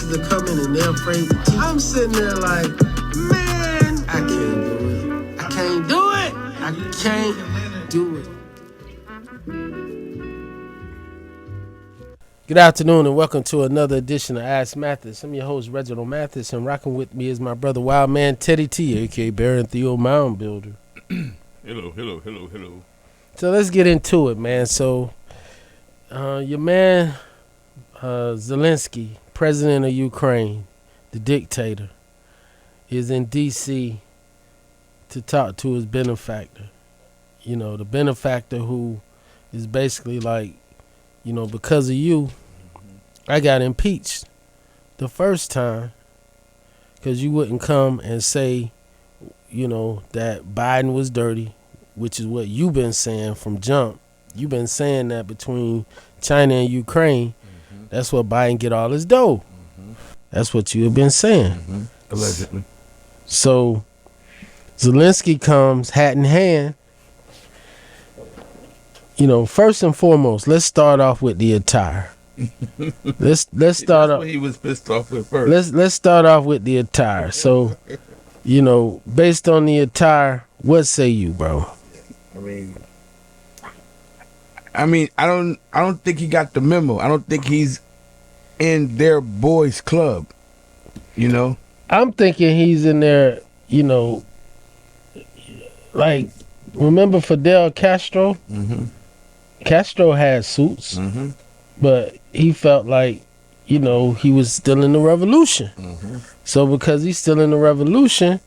teachers are coming and they're afraid to teach. I'm sitting there like, man, I can't do it. I can't do it. I can't do it. Good afternoon and welcome to another edition of Ask Mathis. I'm your host, Reggie Mathis, and rocking with me is my brother, Wild Man Teddy T, a.k.a. Baron Theo Mound-builder. Hello. So let's get into it, man. So your man, Zelensky, president of Ukraine, the dictator, is in D.C. to talk to his benefactor. You know, the benefactor who is basically like, you know, because of you, I got impeached the first time because you wouldn't come and say, you know, that Biden was dirty, which is what you've been saying from jump. You've been saying that between China and Ukraine, that's what Biden get all his dough. That's what you have been saying. Allegedly. So Zelensky comes hat in hand. You know, first and foremost, let's start off with the attire. Let's start off. What he was pissed off with first. Let's start off with the attire. So, you know, based on the attire, what say you, bro? I mean, I don't think he got the memo. I don't think he's in their boys club. You know, I'm thinking he's in there. You know, like remember Fidel Castro? Castro had suits, but he felt like, you know, he was still in the revolution. So because he's still in the revolution,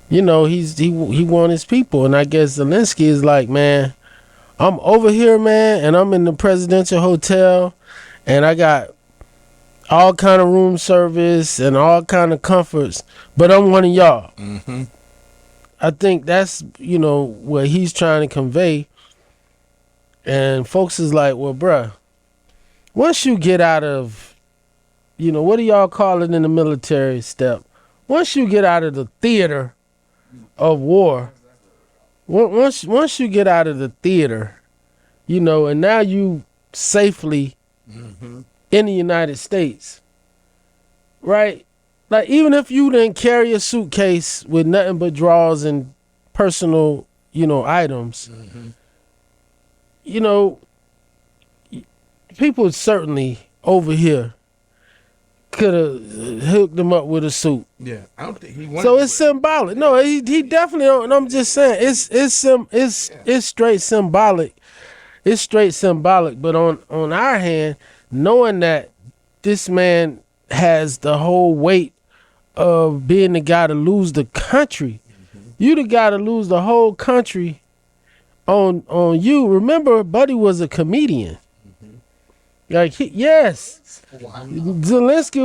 you know, he won his people. And I guess Zelensky is like, man, I'm over here, man, and I'm in the presidential hotel, and I got all kind of room service and all kind of comforts, but I'm one of y'all. I think that's, you know, what he's trying to convey. And folks is like, well, bruh, once you get out of, you know, what do y'all call it in the military step? Once you get out of the theater of war, once you get out of the theater, you know, and now you safely in the United States, right? Like, even if you didn't carry a suitcase with nothing but drawers and personal, you know, items, you know, people certainly over here could have hooked them up with a suit. Yeah, I don't think he wanted. So it's symbolic. No, he definitely don't. And I'm just saying, it's straight symbolic. It's straight symbolic. But on our hand, knowing that this man has the whole weight of being the guy to lose the country, you the guy to lose the whole country. On you, remember, Buddy was a comedian. Like, Zelensky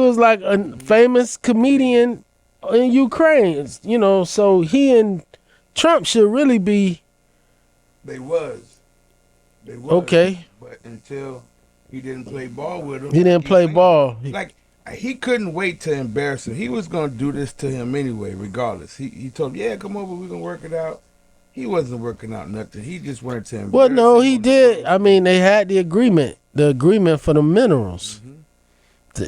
was like a famous comedian in Ukraine, you know, so he and Trump should really be. They was. Okay. But until he didn't play ball with him. He didn't play ball. Like, he couldn't wait to embarrass him. He was going to do this to him anyway, regardless. He told him, yeah, come over, we're going to work it out. He wasn't working out nothing. He just wanted to embarrass Well, no, him. he did. I mean, they had the agreement for the minerals.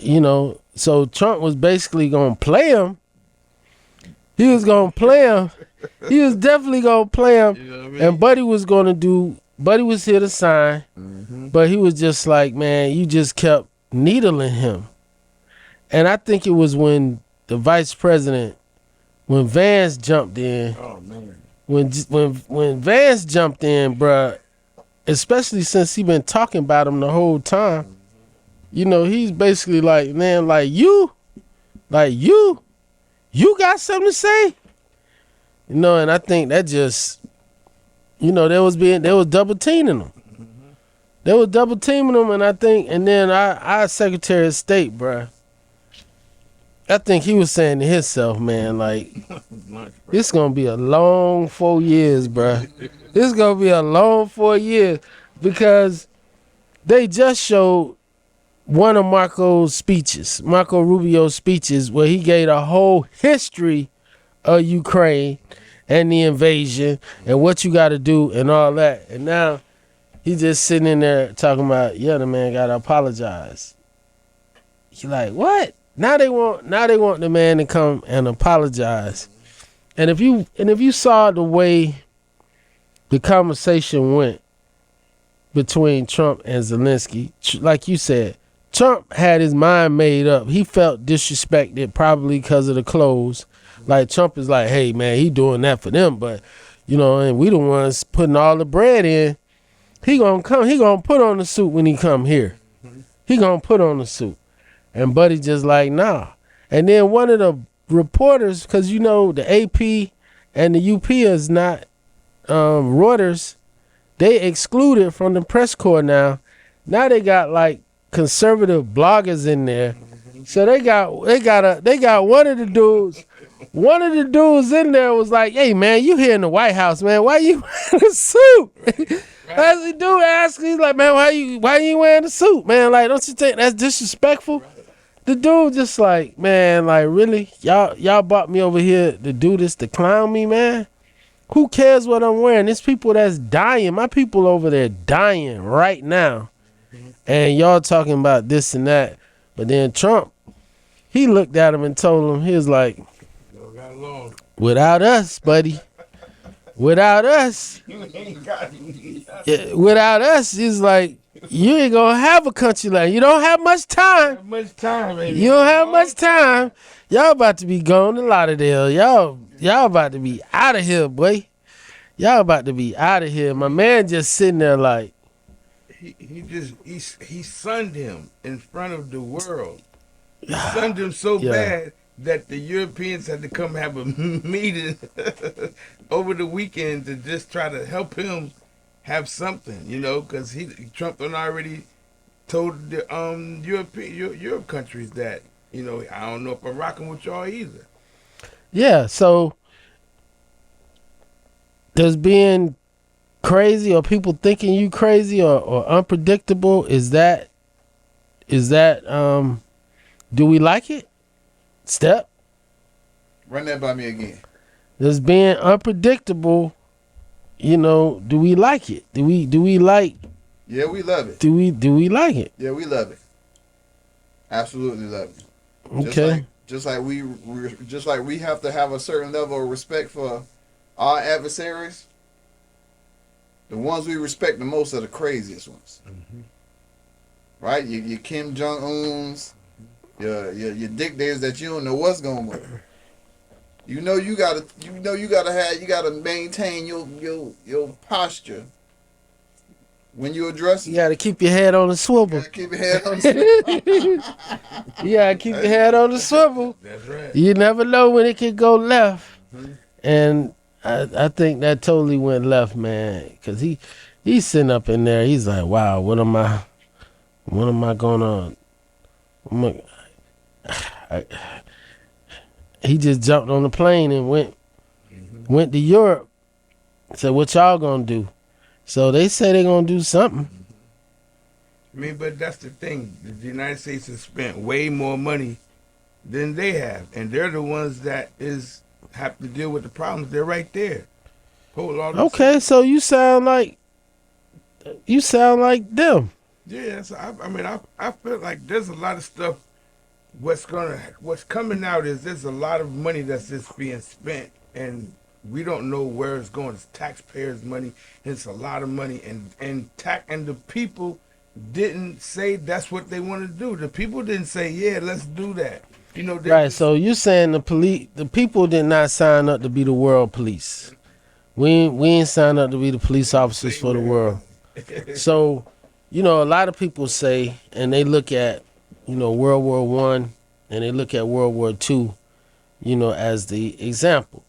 You know, so Trump was basically going to play him. He was going to play him. He was definitely going to play him. You know what I mean? And Buddy was here to sign, but he was just like, man, you just kept needling him. And I think it was when the vice president, when Vance jumped in. Oh, man. When Vance jumped in, bruh, especially since he been talking about him the whole time, you know, he's basically like, man, you got something to say? You know, and I think that just, you know, they was double teaming him. They was double teaming him, and I think, and then our Secretary of State, bruh, I think he was saying to himself, man, like, it's going to be a long 4 years, bruh. It's going to be a long 4 years because they just showed one of Marco Rubio's speeches, where he gave a whole history of Ukraine and the invasion and what you got to do and all that. And now he just sitting in there talking about, yeah, the man got to apologize. He like, what? Now they want the man to come and apologize. And if you saw the way the conversation went between Trump and Zelensky, like you said, Trump had his mind made up. He felt disrespected probably because of the clothes. Like Trump is like, hey man, he doing that for them, but and we the ones putting all the bread in. He gonna put on the suit when he come here. He gonna put on the suit. And Buddy just like, nah. And then one of the reporters, because the AP and the UP is not Reuters, they excluded from the press corps now. Now they got like conservative bloggers in there. So they got one of the dudes. One of the dudes in there was like, hey man, you here in the White House, man. Why you wearing a suit? As the dude asked, he's like, man, why you wearing a suit, man? Like, don't you think that's disrespectful? The dude just like, man, like really? Y'all brought me over here to do this, to clown me, man? Who cares what I'm wearing? There's people that's dying. My people over there dying right now. And y'all talking about this and that. But then Trump, he looked at him and told him, he was like, without us, buddy. Without us. Without us, it's like, you ain't gonna have a country like. You don't have much time. You don't have much time. Y'all about to be going to Lauderdale. Y'all about to be out of here, boy. Y'all about to be out of here. My man just sitting there like. He sunned him in front of the world. He sunned him so bad that the Europeans had to come have a meeting over the weekend to just try to help him have something, because Trump had already told the Europe countries that, I don't know if I'm rocking with y'all either. Yeah, so does being crazy or people thinking you crazy or unpredictable, is that do we like it? Step? Run that by me again. Does being unpredictable, do we like it? Do we like? Yeah, we love it. Do we like it? Yeah, we love it. Absolutely love it. Okay. Just like we have to have a certain level of respect for our adversaries. The ones we respect the most are the craziest ones. Mm-hmm. Right? Your Kim Jong-uns, your dictators that you don't know what's going on. You gotta maintain your posture when you address it. You gotta keep your head on the swivel. You gotta keep your head on the swivel. You gotta keep your head on the swivel. That's right. You never know when it could go left. Mm-hmm. And I think that totally went left, man. Because he's sitting up in there. He's like, wow, what am I gonna... He just jumped on the plane and went to Europe. Said, what y'all gonna do? So they say they're gonna do something. But that's the thing. The United States has spent way more money than they have, and they're the ones that have to deal with the problems. They're right there. Okay, so you sound like them. Yeah, so I feel like there's a lot of stuff. What's coming out is there's a lot of money that's just being spent, and we don't know where it's going. It's taxpayers' money. It's a lot of money, and the people didn't say that's what they want to do. The people didn't say, yeah, let's do that. Right. So you saying the people did not sign up to be the world police. We ain't signed up to be the police officers for the world. So, a lot of people say, and they look at, World War I and they look at World War II, as the example.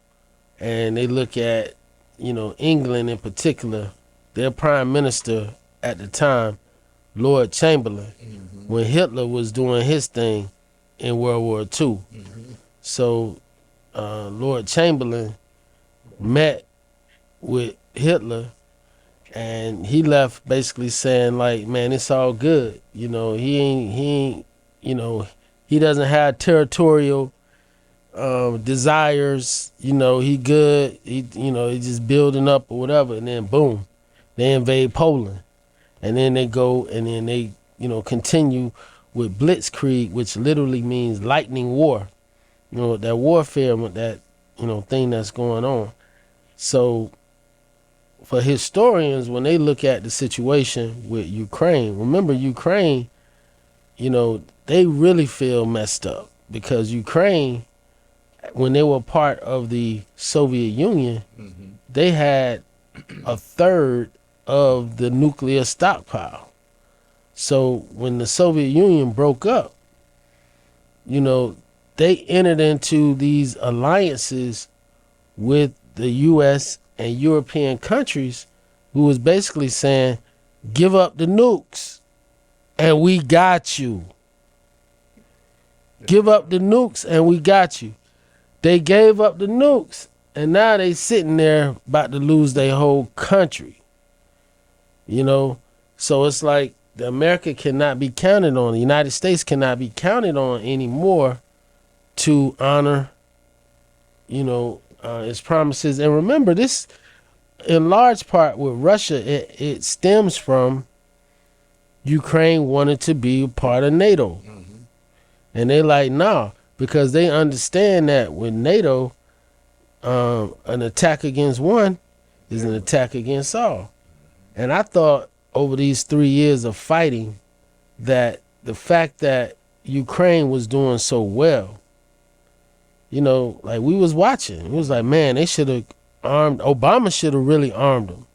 And they look at, England in particular, their prime minister at the time, Lord Chamberlain, when Hitler was doing his thing in World War II. Mm-hmm. So Lord Chamberlain met with Hitler, and he left basically saying like, man, it's all good. He ain't, he doesn't have territorial desires. He good. He just building up or whatever. And then boom, they invade Poland, and then they go and then they continue with blitzkrieg, which literally means lightning war. You know, that warfare with that, you know, thing that's going on. So for historians, when they look at the situation with Ukraine, remember Ukraine, you know, they really feel messed up because Ukraine, when they were part of the Soviet Union, they had a third of the nuclear stockpile. So when the Soviet Union broke up, you know, they entered into these alliances with the U.S. and European countries who was basically saying, give up the nukes and we got you. Give up the nukes and we got you. They gave up the nukes and now they sitting there about to lose their whole country. You know, so it's like the America cannot be counted on. The United States cannot be counted on anymore to honor, you know, its promises. And remember, this, in large part with Russia, it stems from Ukraine wanted to be a part of NATO. And they like, nah, because they understand that with NATO, an attack against one is an attack against all. And I thought over these 3 years of fighting that the fact that Ukraine was doing so well, you know, like we was watching. It was like, man, they should have armed, Obama should have really armed them.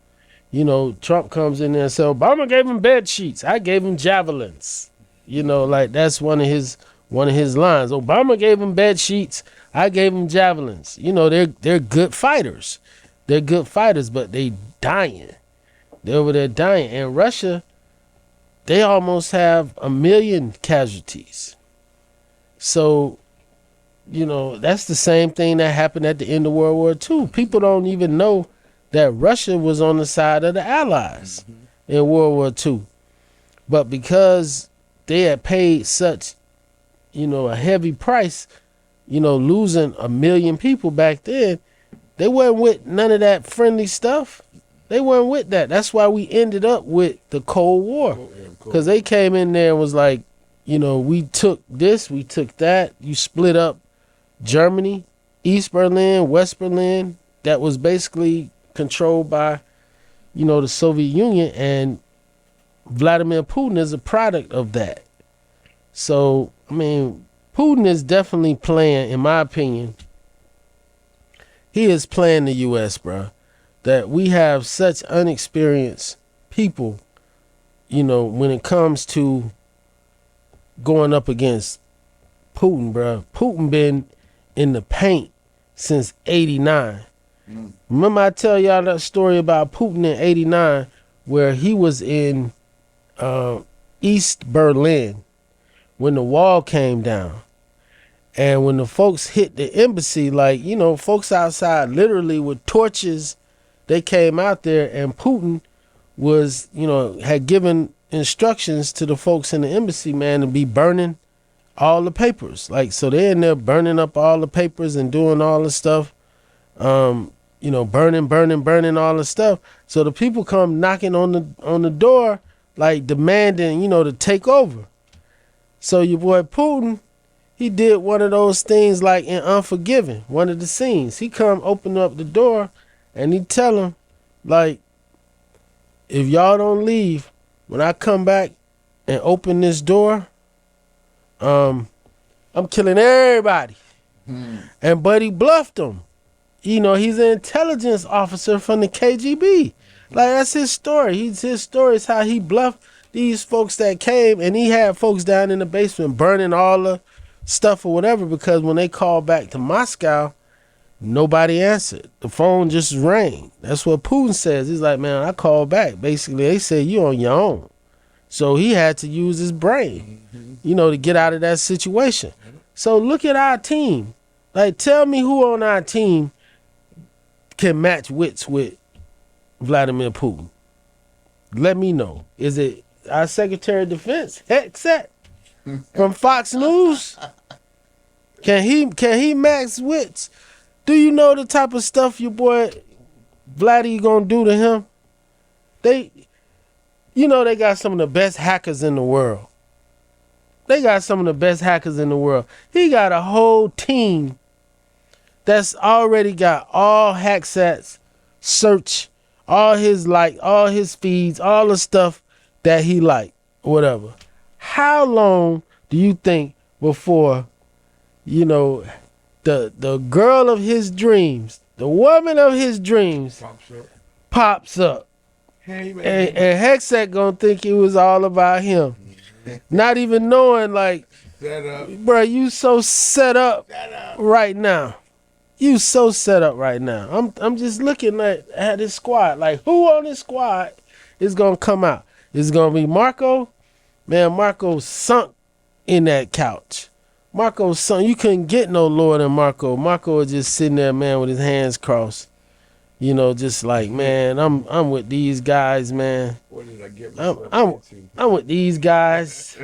You know, Trump comes in there and says, Obama gave him bed sheets. I gave him javelins. You know, like that's one of his lines. Obama gave him bed sheets. I gave him javelins. You know, they're good fighters. They're good fighters, but they dying. They're over there dying. And Russia, they almost have 1 million casualties. So, you know, that's the same thing that happened at the end of World War II. People don't even know that Russia was on the side of the Allies in World War II. But because they had paid such, you know, a heavy price, you know, losing 1 million people back then, they weren't with none of that friendly stuff. They weren't with that. That's why we ended up with the Cold War. Because they came in there and was like, you know, we took this, we took that. You split up Germany, East Berlin, West Berlin. That was basically controlled by, you know, the Soviet Union. And Vladimir Putin is a product of that. So, I mean, Putin is definitely playing, in my opinion, he is playing the U.S., bro. That we have such unexperienced people, you know, when it comes to going up against Putin, bro. Putin been in the paint since 89. Remember I tell y'all that story about Putin in 89 where he was in East Berlin when the wall came down. And when the folks hit the embassy, like, you know, folks outside literally with torches, they came out there and Putin was, you know, had given instructions to the folks in the embassy, man, to be burning all the papers. Like, so they're in there burning up all the papers and doing all the stuff, you know, burning all the stuff. So the people come knocking on the door, like demanding, you know, to take over. So your boy Putin, he did one of those things like in Unforgiven, one of the scenes. He come open up the door and he tell him, like, if y'all don't leave, when I come back and open this door, I'm killing everybody. And Buddy bluffed him. You know, he's an intelligence officer from the KGB. Like, that's his story. His story is how he bluffed these folks that came, and he had folks down in the basement burning all the stuff or whatever, because when they called back to Moscow, nobody answered. The phone just rang. That's what Putin says. He's like, man, I called back. Basically, they said you on your own. So he had to use his brain, you know, to get out of that situation. So look at our team. Like, tell me who on our team can match wits with Vladimir Putin. Let me know. Is it our Secretary of Defense, Hexet, from Fox News? Can he match wits? Do you know the type of stuff your boy Vladdy gonna do to him? They got some of the best hackers in the world. They got some of the best hackers in the world. He got a whole team that's already got all hack sets, search, all his feeds, all the stuff that he like, whatever. How long do you think before, the girl of his dreams, the woman of his dreams, pops up? Hey, man. And Hexet gonna think it was all about him. Not even knowing, like, Set up. bro, you so set up right now. You so set up right now. I'm just looking at this squad. Like, who on this squad is gonna come out? Is it gonna be Marco? Man, Marco sunk in that couch. Marco sunk. You couldn't get no lower than Marco. Marco was just sitting there, man, with his hands crossed. Just like, man, I'm with these guys, man. What did I get myself into? I'm with these guys.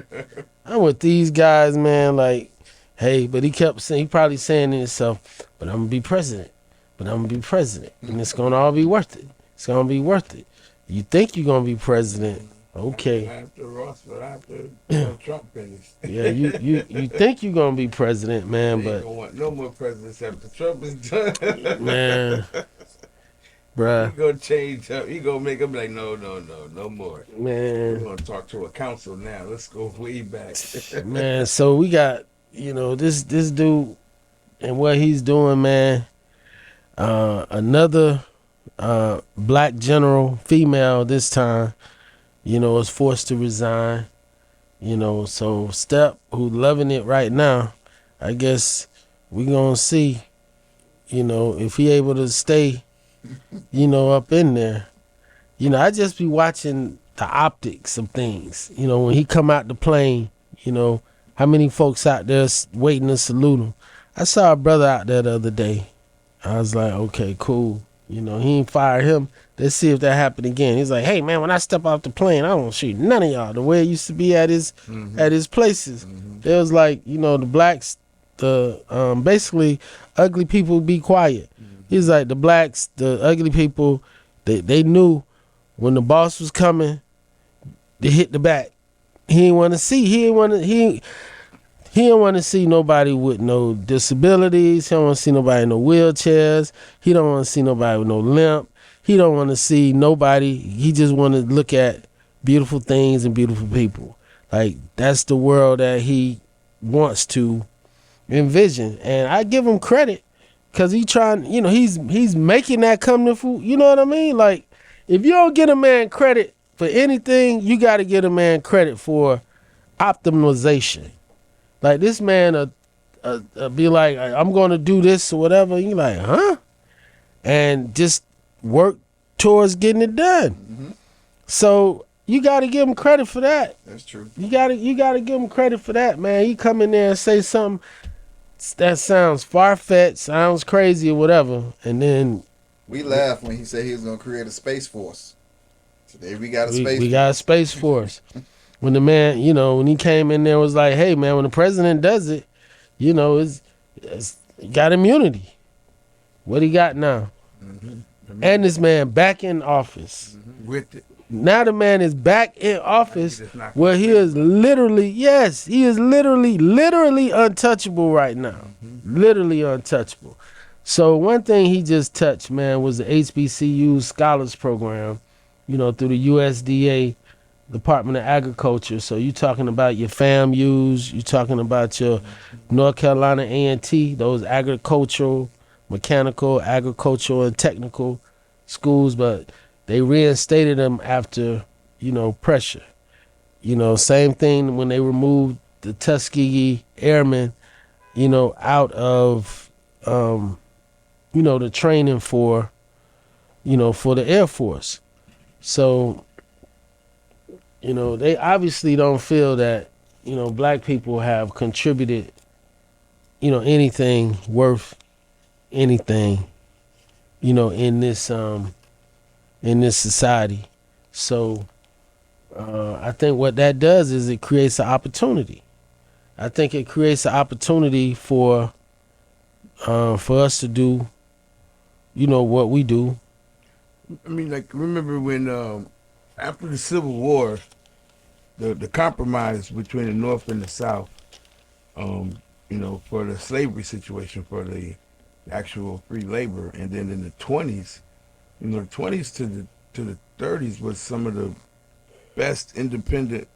I'm with these guys, man. Like, hey, but he kept saying, he probably saying to himself, but I'm gonna be president. But I'm gonna be president, and it's gonna all be worth it. It's gonna be worth it. You think you're gonna be president? Okay. After Ross, but after Trump finished. Yeah, you think you're gonna be president, man, They but don't want no more presidents after Trump is done. man, bruh, He gonna change up. He gonna make them like, no more. We're man, gonna talk to a council now. Let's go way back. man. So we got this dude and what he's doing, man. Another black general, female this time, is forced to resign. So Step, who loving it right now, I guess we gonna see, if he able to stay, up in there. I just be watching the optics of things. When he come out the plane, how many folks out there waiting to salute him. I saw a brother out there the other day. I was like, okay, cool. He ain't fired him. Let's see if that happened again. He's like, hey man, when I step off the plane, I don't shoot none of y'all. The way it used to be at his places. It was like, the blacks, basically ugly people be quiet. He's like, the blacks, the ugly people, they knew when the boss was coming, they hit the back. He didn't want to see nobody with no disabilities. He don't want to see nobody in no wheelchairs. He don't want to see nobody with no limp. He don't want to see nobody. He just want to look at beautiful things and beautiful people. Like, that's the world that he wants to envision. And I give him credit because he trying, he's making that come to fruit. You know what I mean? Like, if you don't get a man credit for anything, you got to get a man credit for optimization. Like, this man be like, I'm going to do this or whatever. You like, huh? And just work towards getting it done. So you got to give him credit for that. That's true. You got to give him credit for that, man. He come in there and say something that sounds far-fetched, sounds crazy or whatever, and then we laughed when he said he was going to create a space force. Today we got a space force. We got a space force. When the man, when he came in there, was like, hey, man, when the president does it, it's got immunity. What he got now? And this man back in office. With it. Now the man is back in office where he is literally, literally untouchable right now. Literally untouchable. So one thing he just touched, man, was the HBCU Scholars Program, through the USDA Department of Agriculture. So you talking about your FAMUs, you talking about your North Carolina A&T, those agricultural, mechanical, agricultural, and technical schools, but they reinstated them after, pressure. Same thing when they removed the Tuskegee Airmen, out of, the training for the Air Force. So, they obviously don't feel that, black people have contributed, anything worth anything, in this society. So I think what that does is it creates an opportunity. I think it creates an opportunity for us to do, what we do. I mean, like, remember when after the Civil War, the compromise between the North and the South, for the slavery situation, for the actual free labor, and then in the 20s, the 20s to the 30s was some of the best independent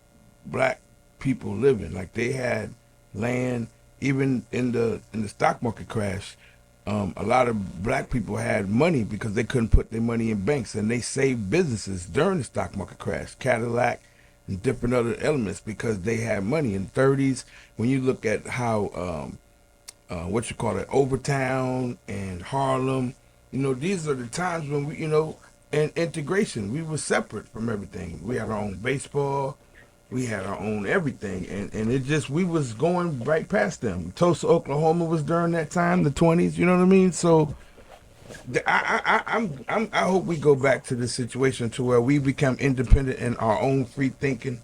black people living. Like they had land, even in the stock market crash. A lot of black people had money because they couldn't put their money in banks, and they saved businesses during the stock market crash, Cadillac and different other elements, because they had money. In the 30s, when you look at how Overtown and Harlem, these are the times when we, and integration, we were separate from everything. We had our own baseball, we had our own everything, and it just, we was going right past them. Tulsa, Oklahoma was during that time, the 20s. You know what I mean? So, I hope we go back to this situation to where we become independent in our own free thinking,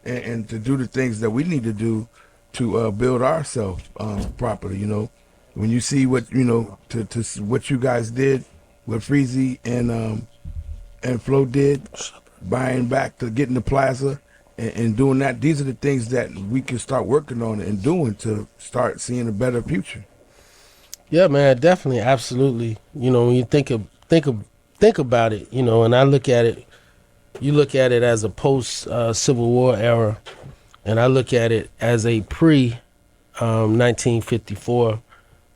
and to do the things that we need to do to build ourselves properly. When you see what to what you guys did, what Freezy and Flo did, buying back to getting the plaza. And doing that, these are the things that we can start working on and doing to start seeing a better future. Yeah, man, definitely, absolutely. When you think about it, and I look at it, you look at it as a post Civil War era, and I look at it as a pre 1954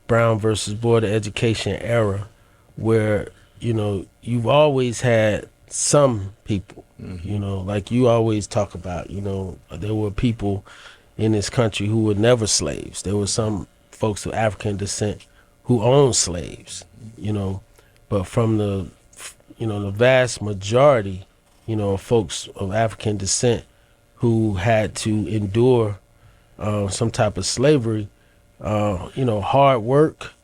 Brown versus Board of Education era, where you've always had some people. Like you always talk about, there were people in this country who were never slaves. There were some folks of African descent who owned slaves, but from the vast majority, of folks of African descent who had to endure some type of slavery, hard work.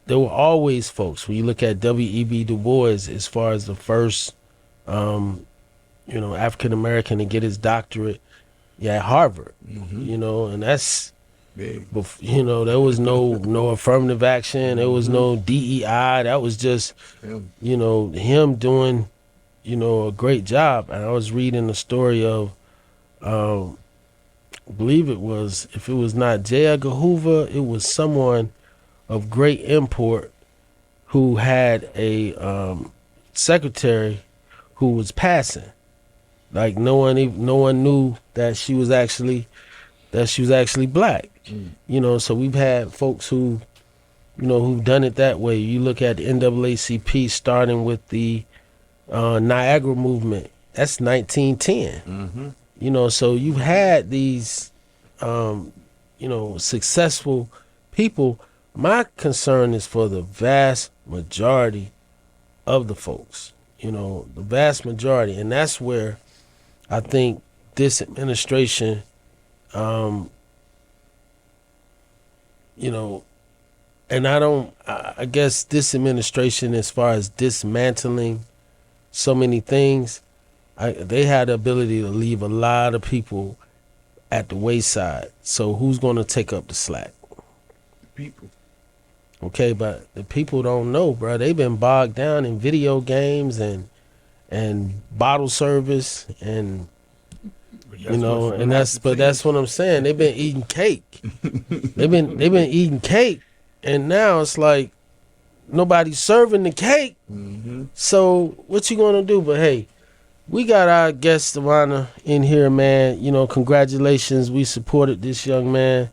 There were always folks. When you look at W.E.B. Du Bois, as far as the first African American to get his doctorate at Harvard, and that's big. There was no affirmative action, there was no DEI. That was just him doing a great job. And I was reading the story of I believe it was, if it was not J. Edgar Hoover, it was someone of great import who had a secretary who was passing. Like no one knew that she was actually black. So we've had folks who who've done it that way. You look at the NAACP starting with the Niagara movement. That's 1910. So you've had these successful people. My concern is for the vast majority of the folks. The vast majority, and that's where I think this administration, and I guess this administration, as far as dismantling so many things, they had the ability to leave a lot of people at the wayside. So who's going to take up the slack? People. Okay, but the people don't know, bro. They've been bogged down in video games and bottle service, and that's what I'm saying. They've been eating cake. they've been eating cake, and now it's like nobody's serving the cake. So what you gonna do? But hey, we got our guest of honor in here, man. Congratulations. We supported this young man,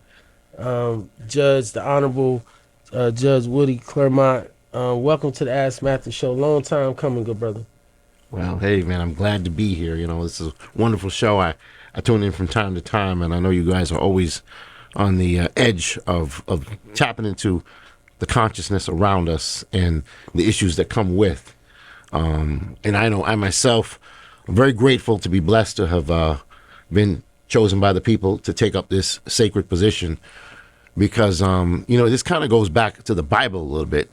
Judge, the Honorable Judge Woody Claremont. Welcome to the Ask Mathis show. Long time coming, good brother. Well, hey, man, I'm glad to be here. This is a wonderful show. I tune in from time to time, and I know you guys are always on the edge of tapping into the consciousness around us and the issues that come with. And I know I myself am very grateful to be blessed to have been chosen by the people to take up this sacred position, because, this kind of goes back to the Bible a little bit.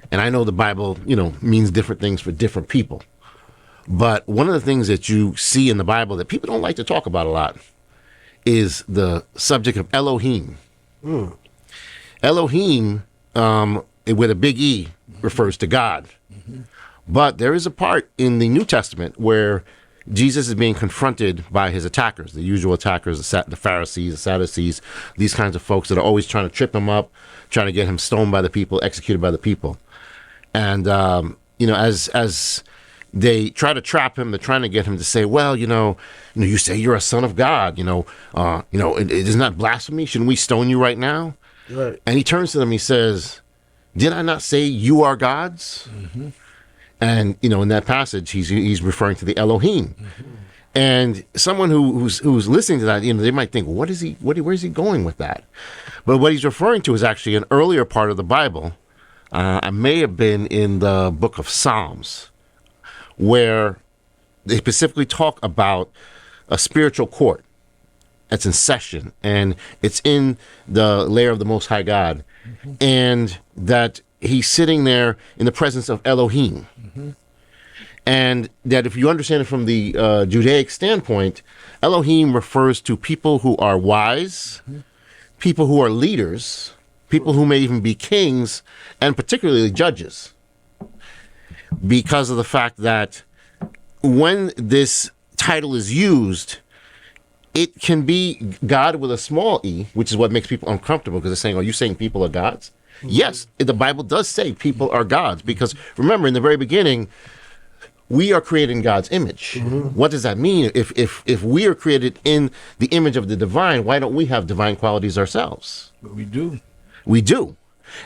And I know the Bible, means different things for different people. But one of the things that you see in the Bible that people don't like to talk about a lot is the subject of Elohim. Elohim, with a big E, refers to God. But there is a part in the New Testament where Jesus is being confronted by his attackers, the usual attackers, the Pharisees, the Sadducees, these kinds of folks that are always trying to trip him up, trying to get him stoned by the people, executed by the people. And, as they try to trap him, they're trying to get him to say, well, you say you're a son of God, isn't that blasphemy? Shouldn't we stone you right now? Right. And he turns to them, he says, did I not say you are gods? Mm-hmm. And, in that passage, he's referring to the Elohim. Mm-hmm. And someone who's listening to that, they might think, where's he going with that? But what he's referring to is actually an earlier part of the Bible. I may have been in the book of Psalms, where they specifically talk about a spiritual court that's in session, and it's in the lair of the Most High God, mm-hmm. and that he's sitting there in the presence of Elohim. Mm-hmm. And that if you understand it from the Judaic standpoint, Elohim refers to people who are wise, mm-hmm. people who are leaders, people who may even be kings, and particularly judges. Because of the fact that when this title is used, it can be God with a small e, which is what makes people uncomfortable, because they're saying, are you saying people are gods? Mm-hmm. Yes, the Bible does say people are gods, because remember, in the very beginning, we are created in God's image. Mm-hmm. What does that mean? If we are created in the image of the divine, why don't we have divine qualities ourselves? But we do. We do.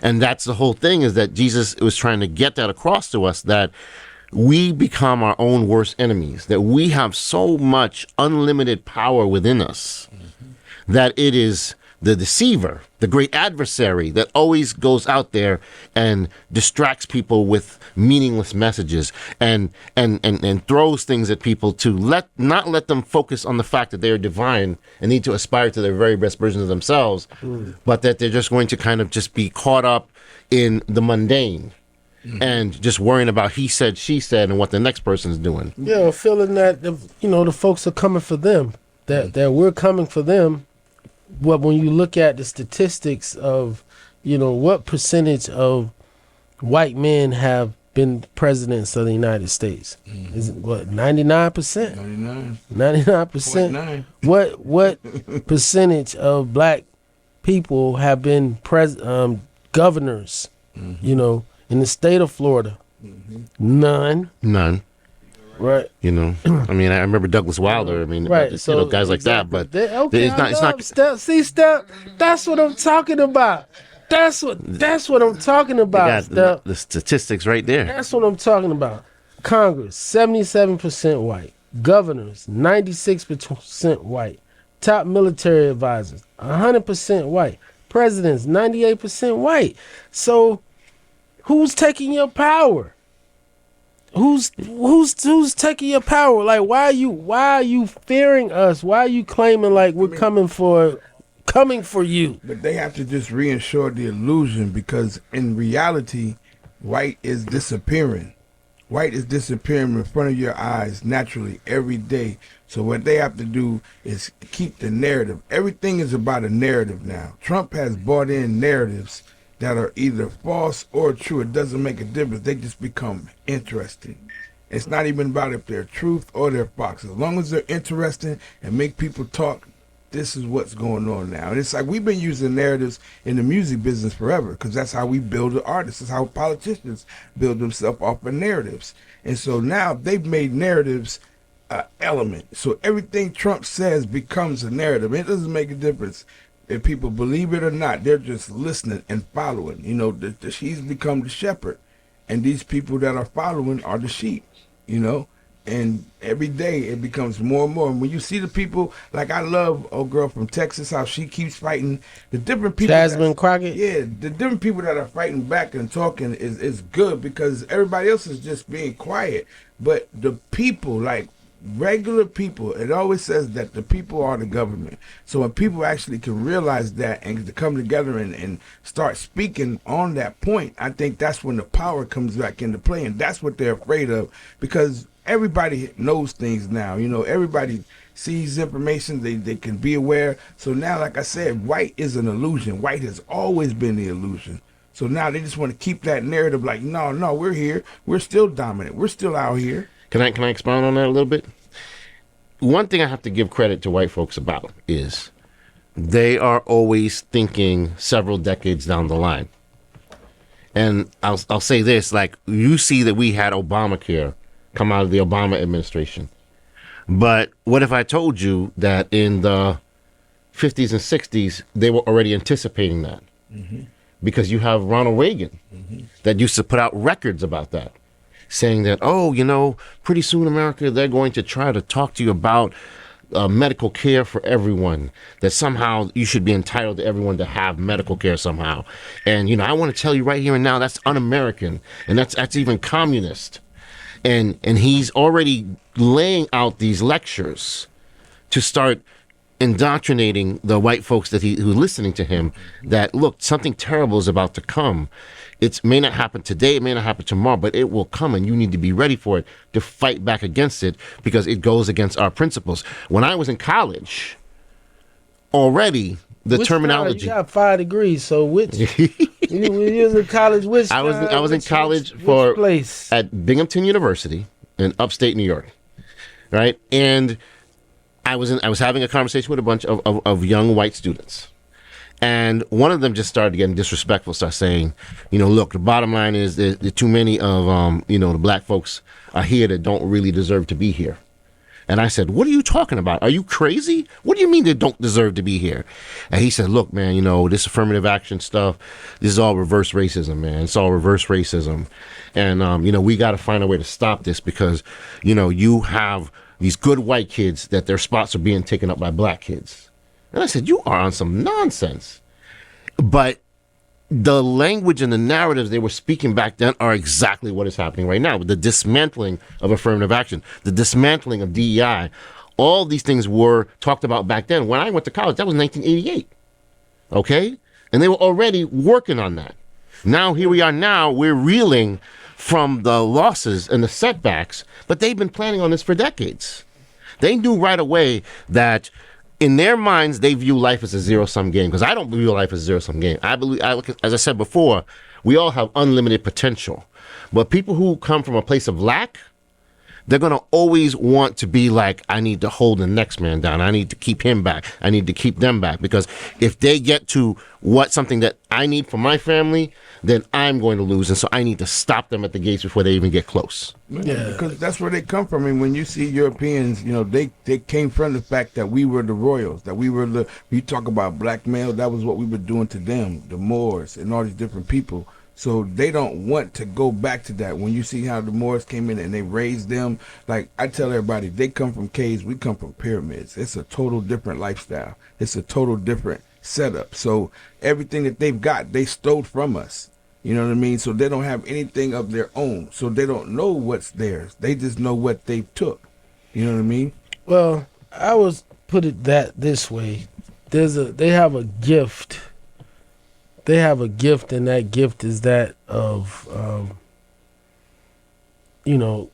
And that's the whole thing, is that Jesus was trying to get that across to us, that we become our own worst enemies, that we have so much unlimited power within us, mm-hmm. that it is the deceiver, the great adversary that always goes out there and distracts people with meaningless messages and throws things at people to not let them focus on the fact that they are divine and need to aspire to their very best versions of themselves, but that they're just going to kind of just be caught up in the mundane. Mm-hmm. And just worrying about he said, she said, and what the next person's doing. Yeah, feeling that the folks are coming for them, that we're coming for them. But when you look at the statistics of, what percentage of white men have been presidents of the United States? Mm-hmm. Is it 99%? 99%. What percentage of black people have been governors? Mm-hmm. In the state of Florida? Mm-hmm. None. Right. I mean, I remember Douglas Wilder. I mean, right. So, guys like exactly. that. But it's not. Step. That's what I'm talking about. That's what I'm talking about. Got the statistics right there. That's what I'm talking about. Congress, 77% white. Governors, 96% white. Top military advisors, 100% white. Presidents, 98% white. So, who's taking your power? Who's taking your power? Like, why are you fearing us? Why are you claiming like we're coming for you? But they have to just reinsure the illusion, because in reality, white is disappearing. White is disappearing in front of your eyes naturally every day. So what they have to do is keep the narrative. Everything is about a narrative now. Trump has bought in narratives that are either false or true. It doesn't make a difference. They just become interesting. It's not even about if they're truth or they're false. As long as they're interesting and make people talk, this is what's going on now. And it's like we've been using narratives in the music business forever, because that's how we build an artist. That's how politicians build themselves off of narratives. And so now they've made narratives an element. So everything Trump says becomes a narrative. It doesn't make a difference if people believe it or not. They're just listening and following. He's become the shepherd, and these people that are following are the sheep. And every day it becomes more and more. And when you see the people, like I love old girl from Texas, how she keeps fighting the different people. Jasmine Crockett. Yeah, the different people that are fighting back and talking is good, because everybody else is just being quiet. But the people, like regular people, it always says that the people are the government. So when people actually can realize that and to come together and start speaking on that point, I think that's when the power comes back into play. And that's what they're afraid of, because everybody knows things now. Everybody sees information. They can be aware. So now, like I said, white is an illusion. White has always been the illusion. So now they just want to keep that narrative like, no, we're here. We're still dominant. We're still out here. Can I expound on that a little bit? one thing I have to give credit to white folks about is they are always thinking several decades down the line. And I'll say this, like, you see that we had Obamacare come out of the Obama administration. But what if I told you that in the 50s and 60s, they were already anticipating that? Mm-hmm. Because you have Ronald Reagan that used to put out records about that, saying that, oh, you know, pretty soon America, they're going to try to talk to you about medical care for everyone, that somehow you should be entitled to everyone to have medical care somehow. And, you know, I want to tell you right here and now, that's un-American, and that's even communist. And he's already laying out these lectures to start indoctrinating the white folks that who are listening to him, that, look, something terrible is about to come. It may not happen today, it may not happen tomorrow, but it will come, and you need to be ready for it to fight back against it, because it goes against our principles. When I was in college, already which terminology. You got 5 degrees, so which you was in college? Which I was in college which place? At Binghamton University in upstate New York, right? And I was having a conversation with a bunch of young white students. And one of them just started getting disrespectful, started saying, you know, look, the bottom line is that too many of, you know, the black folks are here that don't really deserve to be here. And I said, what are you talking about? Are you crazy? What do you mean they don't deserve to be here? And he said, look, man, you know, this affirmative action stuff, this is all reverse racism, man. It's all reverse racism. And, you know, we got to find a way to stop this, because, you know, you have these good white kids that their spots are being taken up by black kids. And I said, you are on some nonsense. But the language and the narratives they were speaking back then are exactly what is happening right now, with the dismantling of affirmative action, the dismantling of DEI. All these things were talked about back then. When I went to college, that was 1988. Okay? And they were already working on that. Now, here we are now, we're reeling from the losses and the setbacks, but they've been planning on this for decades. They knew right away that in their minds, they view life as a zero-sum game, because I don't view life as a zero-sum game. I believe, as I said before, we all have unlimited potential. But people who come from a place of lack, they're going to always want to be like, I need to hold the next man down. I need to keep him back. I need to keep them back. Because if they get to something that I need for my family, then I'm going to lose. And so I need to stop them at the gates before they even get close. Yeah, because that's where they come from. And when you see Europeans, you know, they came from the fact that we were the royals, that we were you talk about blackmail, that was what we were doing to them, the Moors and all these different people. So they don't want to go back to that. When you see how the Moors came in and they raised them, like I tell everybody, they come from caves, we come from pyramids. It's a total different lifestyle. It's a total different setup. So everything that they've got, they stole from us. You know what I mean? So they don't have anything of their own. So they don't know what's theirs. They just know what they took. You know what I mean? Well, I was put it this way. They have a gift. They have a gift, and that gift is that of, you know,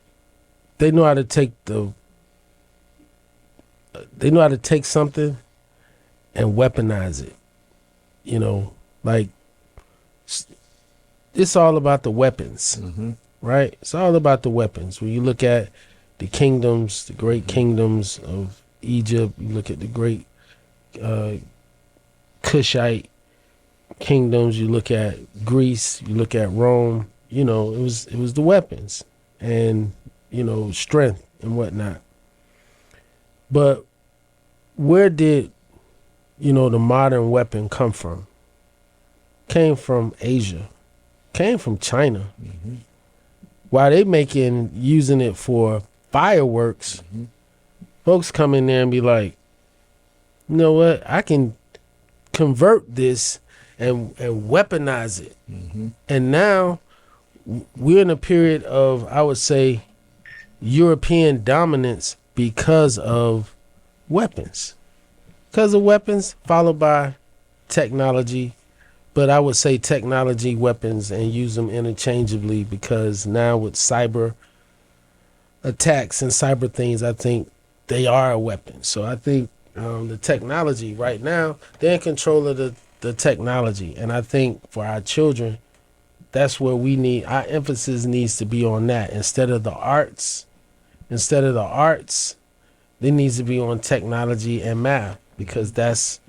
they know how to take something and weaponize it. You know, like, it's all about the weapons, right? It's all about the weapons. When you look at the kingdoms, the great kingdoms of Egypt, you look at the great Kushite kingdoms, you look at Greece, you look at Rome, you know, it was the weapons and, you know, strength and whatnot. But where did, you know, the modern weapon come from? Came from Asia. Came from China. While they using it for fireworks, folks come in there and be like, you know what, I can convert this and weaponize it. And now we're in a period of, I would say, European dominance because of weapons. Because of weapons, followed by technology. But I would say technology, weapons, and use them interchangeably, because now with cyber attacks and cyber things, I think they are a weapon. So I think the technology right now, they're in control of the technology. And I think for our children, that's where our emphasis needs to be on that. Instead of the arts, It needs to be on technology and math, because that's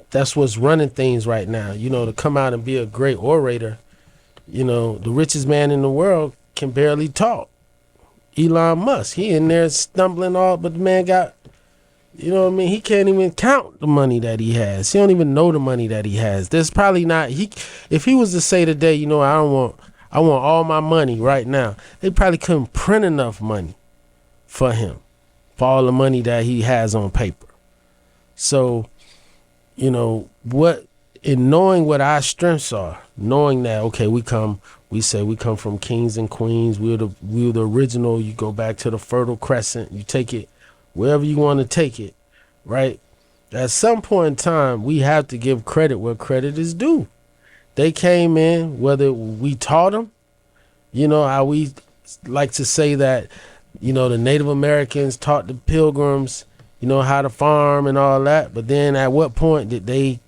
what's running things right now. You know, to come out and be a great orator, you know, the richest man in the world can barely talk. Elon Musk, he in there stumbling all, but the man got, you know what I mean? He can't even count the money that he has. He don't even know the money that he has. There's probably not, if he was to say today, you know, I want all my money right now, they probably couldn't print enough money for him, for all the money that he has on paper. So, you know, in knowing what our strengths are, knowing that, okay, we come from kings and queens, we're the original, you go back to the Fertile Crescent, you take it wherever you want to take it, right? At some point in time, we have to give credit where credit is due. They came in, whether we taught them, you know, how we like to say that, you know, the Native Americans taught the Pilgrims, you know, how to farm and all that. But then at what point did they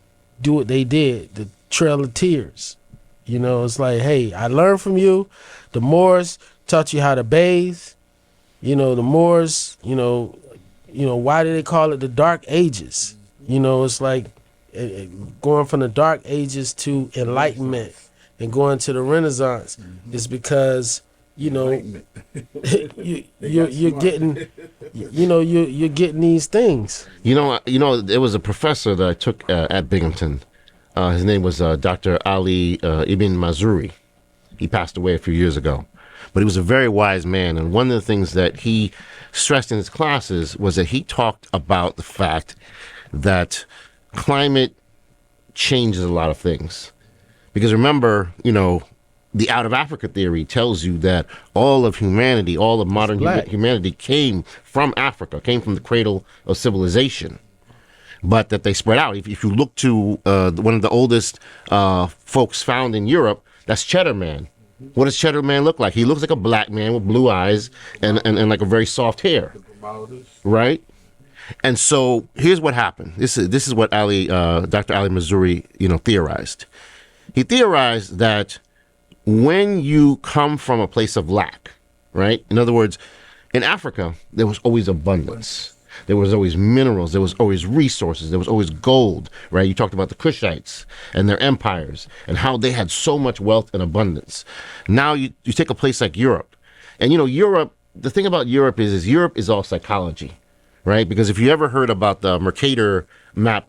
do what they did? The Trail of Tears. You know, it's like, hey, I learned from you. The Moors taught you how to bathe. You know, the Moors, you know, why do they call it the Dark Ages? You know, it's like going from the Dark Ages to Enlightenment and going to the Renaissance. It's because, you know, you're getting, you know, you're getting these things. You know, there was a professor that I took at Binghamton. His name was Dr. Ali Ibn Mazrui. He passed away a few years ago. But he was a very wise man, and one of the things that he stressed in his classes was that he talked about the fact that climate changes a lot of things. Because remember, you know, the out of Africa theory tells you that all of humanity, all of modern humanity came from Africa, came from the cradle of civilization, but that they spread out. If you look to one of the oldest folks found in Europe, that's Cheddar Man. What does Cheddar Man look like? He looks like a black man with blue eyes and like a very soft hair, right? And so here's what happened. This is what Dr. Ali Mazrui, you know, theorized. He theorized that when you come from a place of lack, right? In other words, in Africa, there was always abundance. There was always minerals. There was always resources. There was always gold, right? You talked about the Kushites and their empires and how they had so much wealth and abundance. Now you take a place like Europe. And, you know, Europe, the thing about Europe is Europe is all psychology, right? Because if you ever heard about the Mercator map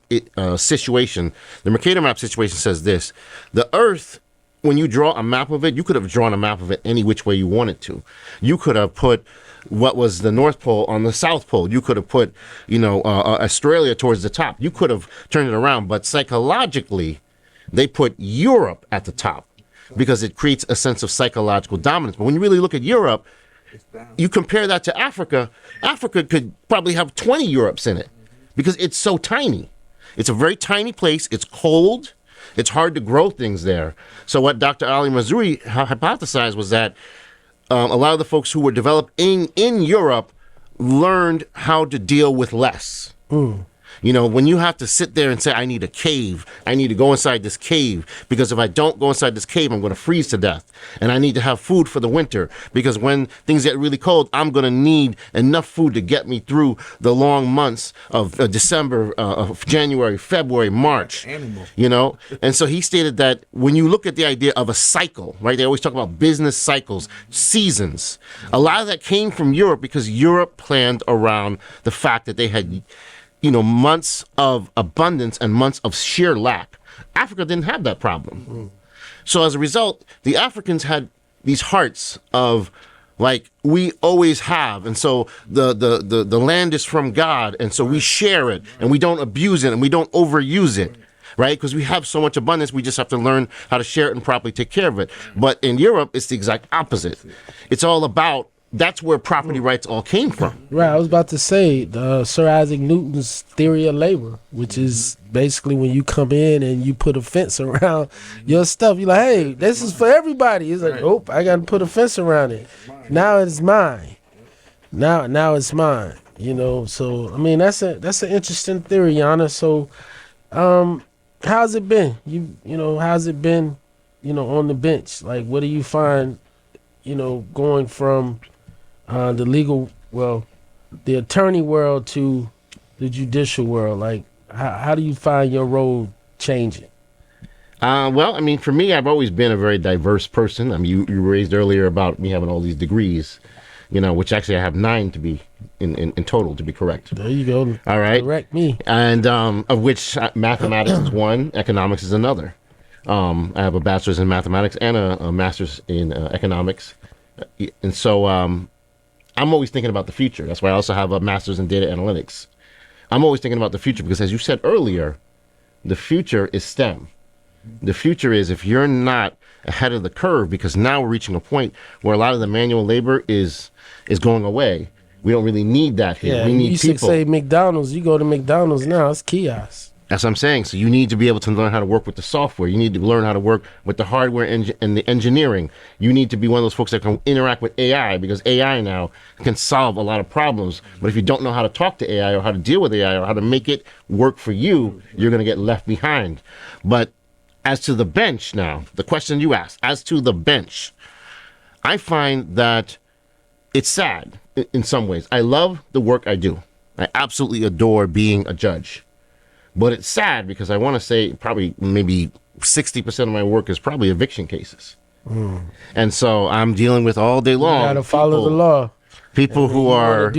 situation, the Mercator map situation says this: the Earth, when you draw a map of it, you could have drawn a map of it any which way you wanted to. You could have put what was the North Pole on the South Pole. You could have put, you know, Australia towards the top. You could have turned it around. But psychologically, they put Europe at the top because it creates a sense of psychological dominance. But when you really look at Europe, you compare that to Africa, Africa could probably have 20 Europes in it because it's so tiny. It's a very tiny place. It's cold. It's hard to grow things there. So what Dr. Ali Mazrui hypothesized was that a lot of the folks who were developing in Europe learned how to deal with less. You know, when you have to sit there and say, I need a cave, I need to go inside this cave, because if I don't go inside this cave, I'm going to freeze to death. And I need to have food for the winter, because when things get really cold, I'm going to need enough food to get me through the long months of December, of January, February, March. You know? And so he stated that when you look at the idea of a cycle, right? They always talk about business cycles, seasons. A lot of that came from Europe because Europe planned around the fact that they had, you know, months of abundance and months of sheer lack. Africa didn't have that problem. So as a result, the Africans had these hearts of, like, we always have. And so the land is from God. And so we share it and we don't abuse it and we don't overuse it, right? Because we have so much abundance, we just have to learn how to share it and properly take care of it. But in Europe, it's the exact opposite. It's all about, that's where property rights all came from. Right, I was about to say Sir Isaac Newton's theory of labor, which is basically when you come in and you put a fence around your stuff. You're like, hey, this is for everybody. It's like, nope, I got to put a fence around it. Now it's mine. Now it's mine. You know, so I mean that's an interesting theory, Yana. So, how's it been? You know, how's it been? You know, on the bench. Like, what do you find? You know, going from the legal, well, the attorney world to the judicial world? Like, how do you find your role changing? Well, I mean, for me, I've always been a very diverse person. I mean, you raised earlier about me having all these degrees, which actually I have 9 to be in total, to be correct. There you go. All right. Correct me. And of which mathematics is one, economics is another. I have a bachelor's in mathematics and a master's in economics. And so I'm always thinking about the future. That's why I also have a master's in data analytics. I'm always thinking about the future because, as you said earlier, the future is STEM. The future is if you're not ahead of the curve, because now we're reaching a point where a lot of the manual labor is going away. We don't really need that here. Yeah, we need you used people. to say McDonald's. You go to McDonald's now, it's kiosks. That's what I'm saying. So you need to be able to learn how to work with the software. You need to learn how to work with the hardware and the engineering. You need to be one of those folks that can interact with AI, because AI now can solve a lot of problems. But if you don't know how to talk to AI or how to deal with AI or how to make it work for you, you're going to get left behind. But as to the bench now, the question you asked, as to the bench, I find that it's sad in some ways. I love the work I do. I absolutely adore being a judge. But it's sad because I want to say probably maybe 60% of my work is probably eviction cases. And so I'm dealing with all day long. You gotta follow the law. People who are, but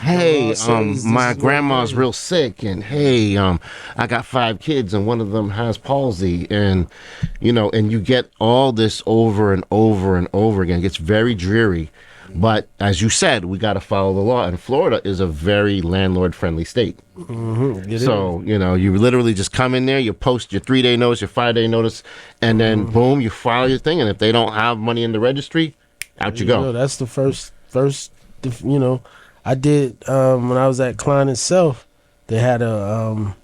hey, the law says my this is grandma's what it real sick, and hey, I got 5 kids, and one of them has palsy, and and you get all this over and over and over again. It gets very dreary. But as you said, we got to follow the law, and Florida is a very landlord-friendly state. So you literally just come in there, you post your 3-day notice, your 5-day notice, and then boom, you file your thing. And if they don't have money in the registry, out you go. That's the first. I did when I was at Klein itself. They had a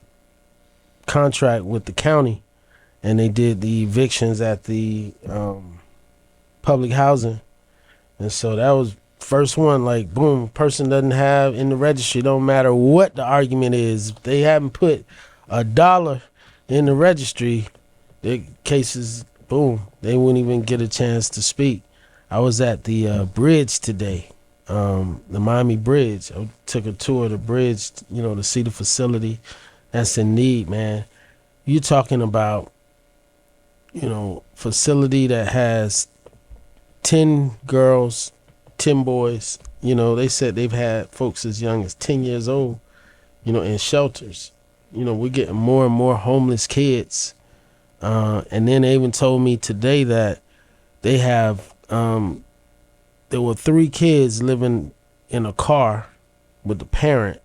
contract with the county, and they did the evictions at the public housing. And so that was first one, like, boom, person doesn't have in the registry, don't matter what the argument is. If they haven't put $1 in the registry, their cases, boom, they wouldn't even get a chance to speak. I was at the bridge today, the Miami Bridge. I took a tour of the bridge, to see the facility that's in need, man. You're talking about, facility that has 10 girls, 10 boys. They said they've had folks as young as 10 years old, in shelters. We're getting more and more homeless kids. And then they even told me today that they have, there were 3 kids living in a car with the parent,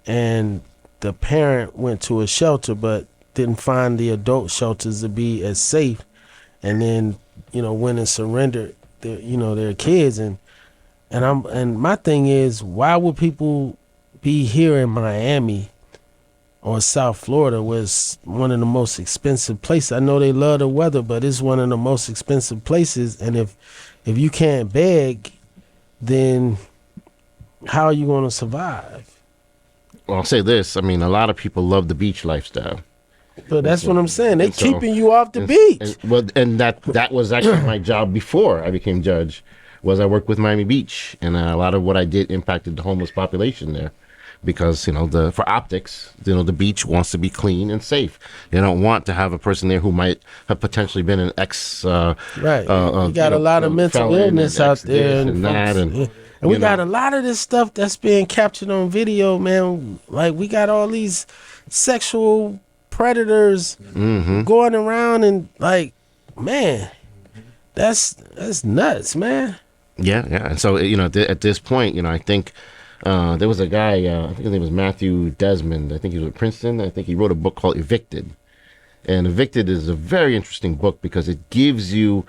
and the parent went to a shelter but didn't find the adult shelters to be as safe, and then went and surrendered their kids. And my thing is, why would people be here in Miami or South Florida, where it's one of the most expensive places? I know they love the weather, but it's one of the most expensive places. And if you can't beg, then how are you going to survive? Well, I'll say this. I mean, a lot of people love the beach lifestyle. But that's what I'm saying. They So- keeping you off the beach. And that was actually my job before I became judge. Was I worked with Miami Beach, and a lot of what I did impacted the homeless population there, because for optics, the beach wants to be clean and safe. They don't want to have a person there who might have potentially been an ex. Right. You got a lot of mental felon illness and out ex there, this and that, folks- and we got a lot of this stuff that's being captured on video, man. Like, we got all these sexual predators going around, and like, man, that's nuts, man. Yeah. And so at this point, I think there was a guy. I think his name was Matthew Desmond. I think he was at Princeton. I think he wrote a book called Evicted. And Evicted is a very interesting book because it gives you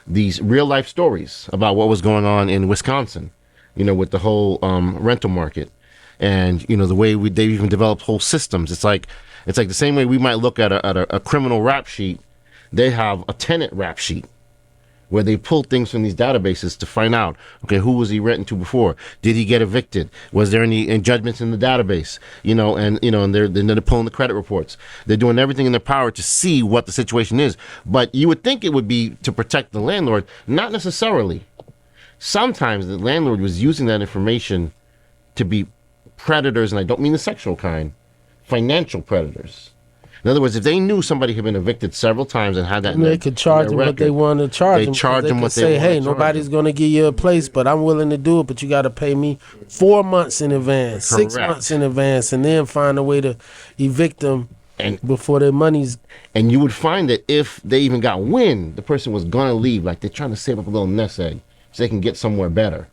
these real life stories about what was going on in Wisconsin, with the whole rental market, and the way they even developed whole systems. It's like the same way we might look at a criminal rap sheet. They have a tenant rap sheet where they pull things from these databases to find out, okay, who was he renting to before? Did he get evicted? Was there any judgments in the database? And they're pulling the credit reports. They're doing everything in their power to see what the situation is. But you would think it would be to protect the landlord. Not necessarily. Sometimes the landlord was using that information to be predators, and I don't mean the sexual kind, financial predators. In other words, if they knew somebody had been evicted several times and had that, and they could charge them what they want to charge them. Charge them what they say, want. hey, nobody's going to give you a place, but I'm willing to do it. But you got to pay me 4 months in advance, Correct. 6 months in advance, and then find a way to evict them before their money's. And you would find that if they even got wind, the person was going to leave. Like they're trying to save up a little nest egg so they can get somewhere better.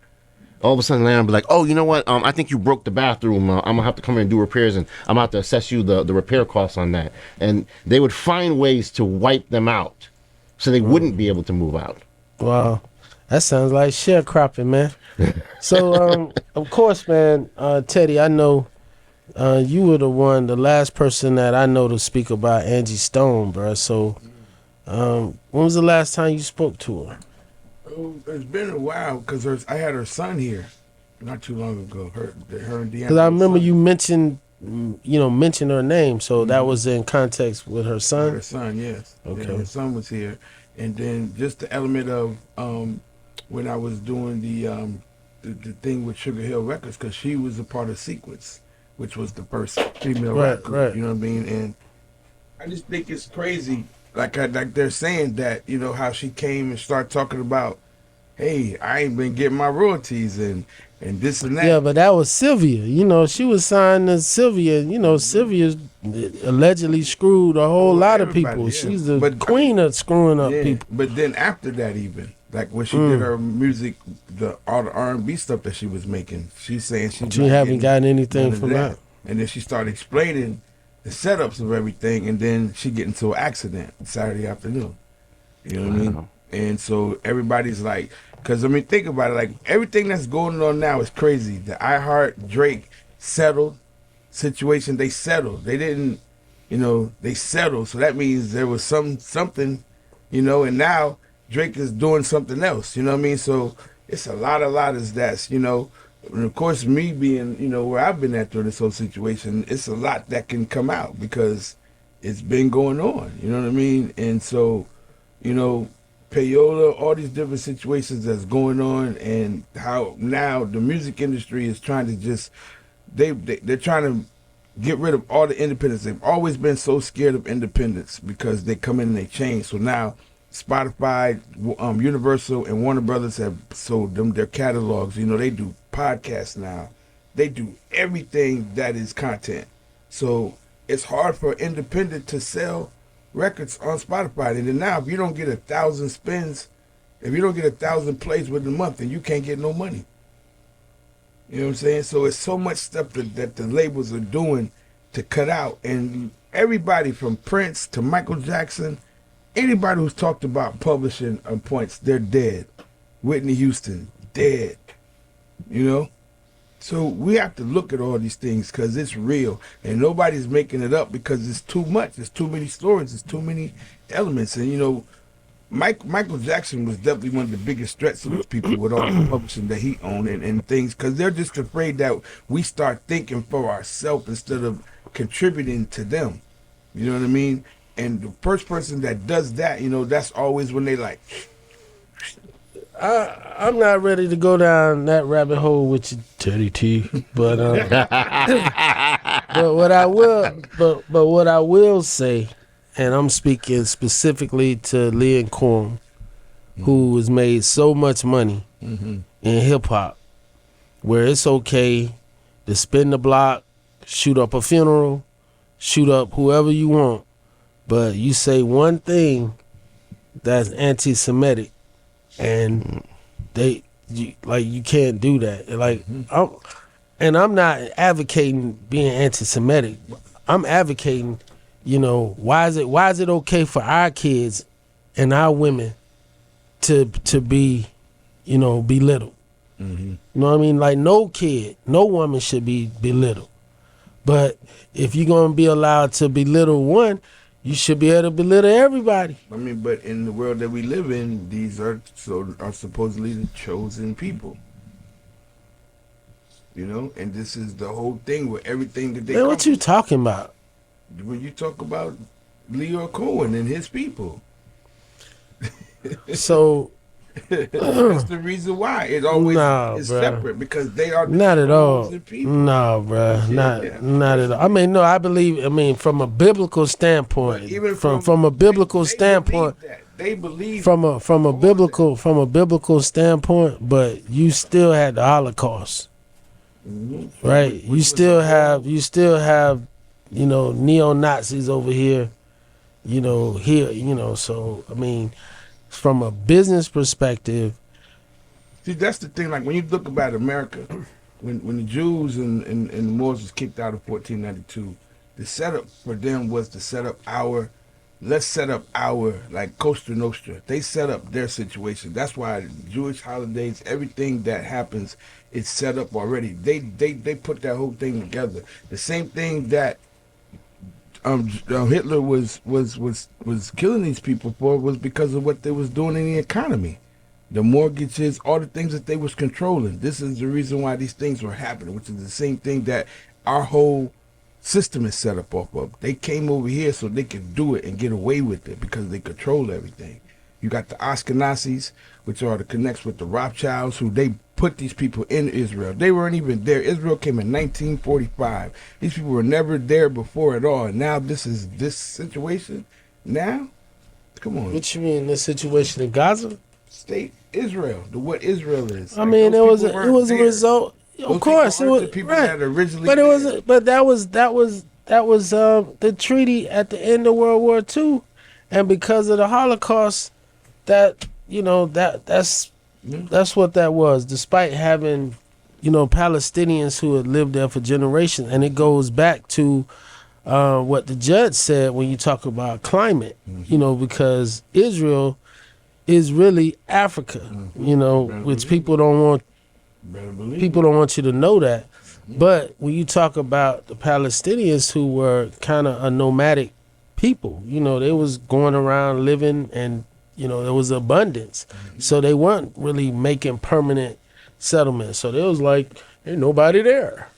All of a sudden, they'll be like, oh, you know what? I think you broke the bathroom. I'm going to have to come in and do repairs, and I'm going to have to assess you the repair costs on that. And they would find ways to wipe them out so they wouldn't be able to move out. Wow. That sounds like sharecropping, man. So, of course, man, Teddy, I know you were the last person that I know to speak about Angie Stone, bro. So, when was the last time you spoke to her? Oh, it's been a while because I had her son here not too long ago. Her and Deanna. Because I remember you mentioned her name, so that was in context with her son. Her son, yes. Okay. Yeah, her son was here, and then just the element of when I was doing the thing with Sugar Hill Records, because she was a part of Sequence, which was the first female rap group. Right. You know what I mean? And I just think it's crazy. Like they're saying that, how she came and started talking about, hey, I ain't been getting my royalties and this and that. Yeah, but that was Sylvia. She was signed to Sylvia. Sylvia allegedly screwed a whole lot of people. Yeah. She's the queen of screwing up people. But then after that, even like when she did her music, all the R&B stuff that she was making, she's saying she haven't gotten anything from that. And then she started explaining the setups of everything, and then she get into an accident Saturday afternoon. You know what I mean? And so everybody's like, because think about it, like everything that's going on now is crazy. The iHeart Drake settled situation, they settled. They didn't, they settled. So that means there was something, and now Drake is doing something else. You know what I mean? So it's a lot of that's, and of course, me being, where I've been at through this whole situation, it's a lot that can come out because it's been going on. You know what I mean? And so, payola, all these different situations that's going on, and how now the music industry is trying to just, they're trying to get rid of all the independents. They've always been so scared of independence because they come in and they change. So now Spotify, Universal, and Warner Brothers have sold them their catalogs. They do podcasts now. They do everything that is content. So it's hard for independent to sell records on Spotify. And then now, if you don't get 1,000 spins, if you don't get 1,000 plays within a month, then you can't get no money. You know what I'm saying? So it's so much stuff that the labels are doing to cut out. And everybody from Prince to Michael Jackson, anybody who's talked about publishing points, they're dead. Whitney Houston, dead. So we have to look at all these things because it's real, and nobody's making it up because it's too much. There's too many stories. There's too many elements. And Michael Jackson was definitely one of the biggest threats to those people with all the publishing that he owned and things, because they're just afraid that we start thinking for ourselves instead of contributing to them. You know what I mean? And the first person that does that, that's always when they like. I'm not ready to go down that rabbit hole with you, Teddy T. But but what I will say, and I'm speaking specifically to Leon Corn, who has made so much money in hip hop, where it's okay to spin the block, shoot up a funeral, shoot up whoever you want, but you say one thing that's anti-Semitic, and you can't do that. Like, I'm not advocating being anti-Semitic. I'm advocating, why is it okay for our kids and our women to be, belittled? You know what I mean? Like, no kid, no woman should be belittled. But if you're gonna be allowed to belittle one, you should be able to belittle everybody. But in the world that we live in, these are supposedly the chosen people. And this is the whole thing with everything that they. Man, what you talking about? When you talk about Leo Cohen and his people. So, That's the reason why it always is separate, because they are the not at all. people. No, bro, not at all. I mean, no, I believe. I mean, from a biblical standpoint, even from a biblical standpoint, they believe from a biblical standpoint, but you still had the Holocaust, right? You still have neo-Nazis over here, So I mean, from a business perspective. See, that's the thing. Like when you look about America, when the Jews and the Moors was kicked out of 1492, the setup for them was to set up let's set up our like Costa Nostra. They set up their situation. That's why Jewish holidays, everything that happens, it's set up already. They put that whole thing together. The same thing that Hitler was killing these people for was because of what they was doing in the economy. The mortgages, all the things that they was controlling. This is the reason why these things were happening, which is the same thing that our whole system is set up off of. They came over here so they could do it and get away with it because they control everything. You got the Ashkenazis, which are the connects with the Rothschilds, who they put these people in Israel. They weren't even there. Israel came in 1945. These people were never there before at all. And now this is this situation. Now, come on. What you mean, this situation in Gaza? State Israel, what Israel is. I mean, it was a result. Of course, it was the people right. that originally. But it was, but that was the treaty at the end of World War II, and because of the Holocaust, that's what that was. Despite having, Palestinians who had lived there for generations, and it goes back to what the judge said when you talk about climate. Because Israel is really Africa, which people don't want you to know that. But when you talk about the Palestinians, who were kind of a nomadic people, they was going around living, and there was abundance, so they weren't really making permanent settlements. So they was like, ain't nobody there.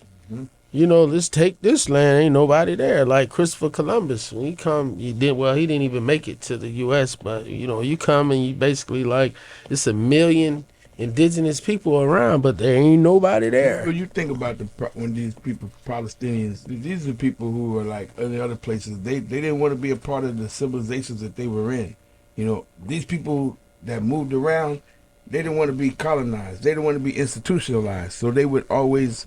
Let's take this land. Ain't nobody there. Like Christopher Columbus, when he didn't even make it to the U.S., but you come and you basically like, it's 1 million indigenous people around, but there ain't nobody there. When you think about when these people, Palestinians, these are people who are like in the other places. They didn't want to be a part of the civilizations that they were in. These people that moved around, they didn't want to be colonized. They didn't want to be institutionalized. So they would always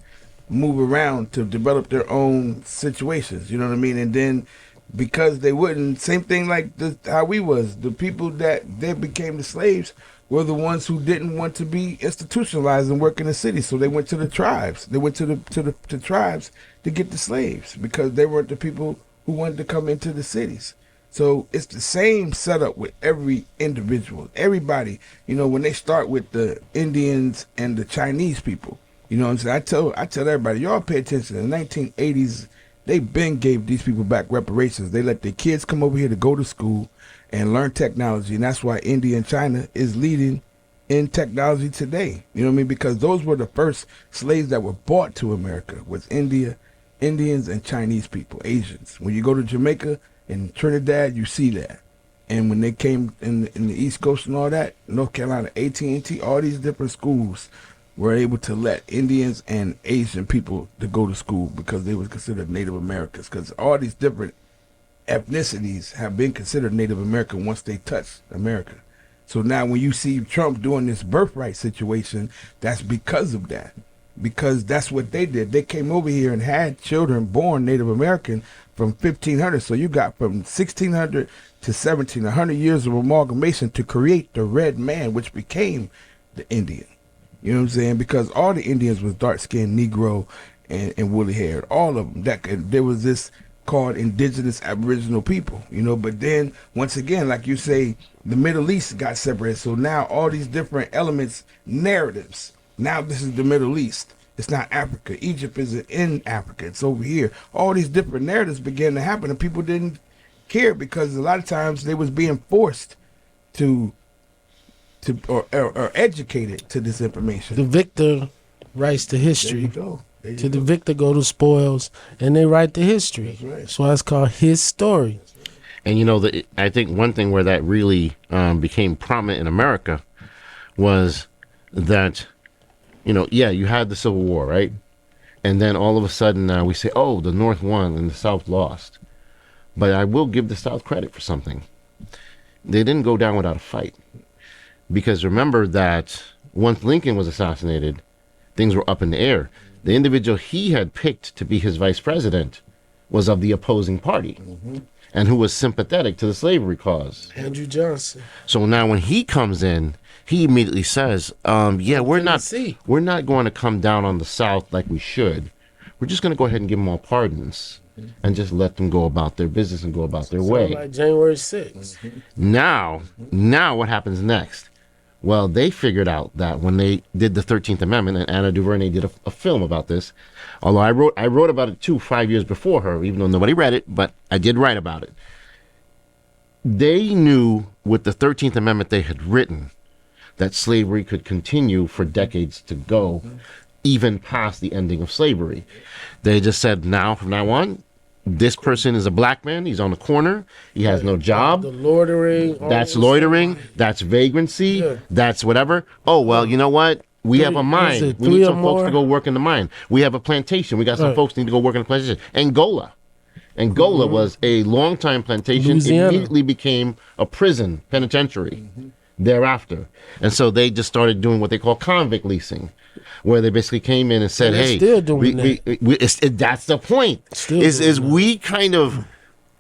move around to develop their own situations, you know what I mean? And then because they wouldn't, same thing like how we was, the people that they became the slaves were the ones who didn't want to be institutionalized and work in the city. So they went to the tribes. They went to the tribes to get the slaves because they weren't the people who wanted to come into the cities. So it's the same setup with every individual, everybody. When they start with the Indians and the Chinese people, you know what I'm saying? I tell everybody, y'all pay attention. In the 1980s, they been gave these people back reparations. They let their kids come over here to go to school and learn technology, and that's why India and China is leading in technology today. You know what I mean? Because those were the first slaves that were brought to America, was Indians and Chinese people, Asians. When you go to Jamaica and Trinidad, you see that. And when they came in the East Coast and all that, North Carolina, AT&T, all these different schools were able to let Indians and Asian people to go to school because they were considered Native Americans. Because all these different ethnicities have been considered Native American once they touched America. So now when you see Trump doing this birthright situation, that's because of that. Because that's what they did. They came over here and had children born Native American from 1500. So you got from 1600 to 100 years of amalgamation to create the red man, which became the Indian. You know what I'm saying? Because all the Indians was dark-skinned, Negro, and woolly-haired. All of them. There was this called indigenous aboriginal people, But then, once again, like you say, the Middle East got separated. So now all these different elements, narratives. Now this is the Middle East. It's not Africa. Egypt isn't in Africa. It's over here. All these different narratives began to happen, and people didn't care because a lot of times they was being forced or educated to this information. The victor writes the history. There you go. The victor go to spoils, and they write the history. That's right. That's why it's called his story. And I think one thing where that really became prominent in America was that, yeah, you had the Civil War, right? And then all of a sudden we say, oh, the North won and the South lost. But I will give the South credit for something. They didn't go down without a fight. Because remember that once Lincoln was assassinated, things were up in the air. The individual he had picked to be his vice president was of the opposing party, and who was sympathetic to the slavery cause. Andrew Johnson. So now when he comes in, he immediately says, yeah, we're not going to come down on the South like we should. We're just going to go ahead and give them all pardons and just let them go about their business and go about their way. Like January 6th. Now what happens next? Well, they figured out that when they did the 13th Amendment, and Anna DuVernay did a film about this, although I wrote about it too 5 years before her, even though nobody read it, but I did write about it. They knew with the 13th Amendment they had written that slavery could continue for decades to go, even past the ending of slavery. They just said, from now on, this person is a black man. He's on the corner. He has no job. The loitering. That's loitering. That's vagrancy. Yeah. That's whatever. Oh, well, you know what? We have a mine. We need some folks to go work in the mine. We have a plantation. We got some folks who need to go work in the plantation. Angola was a long-time plantation. Louisiana. Immediately became a prison, penitentiary thereafter. And so they just started doing what they call convict leasing, where they basically came in and said, "Hey, still doing that's the point. Is we kind of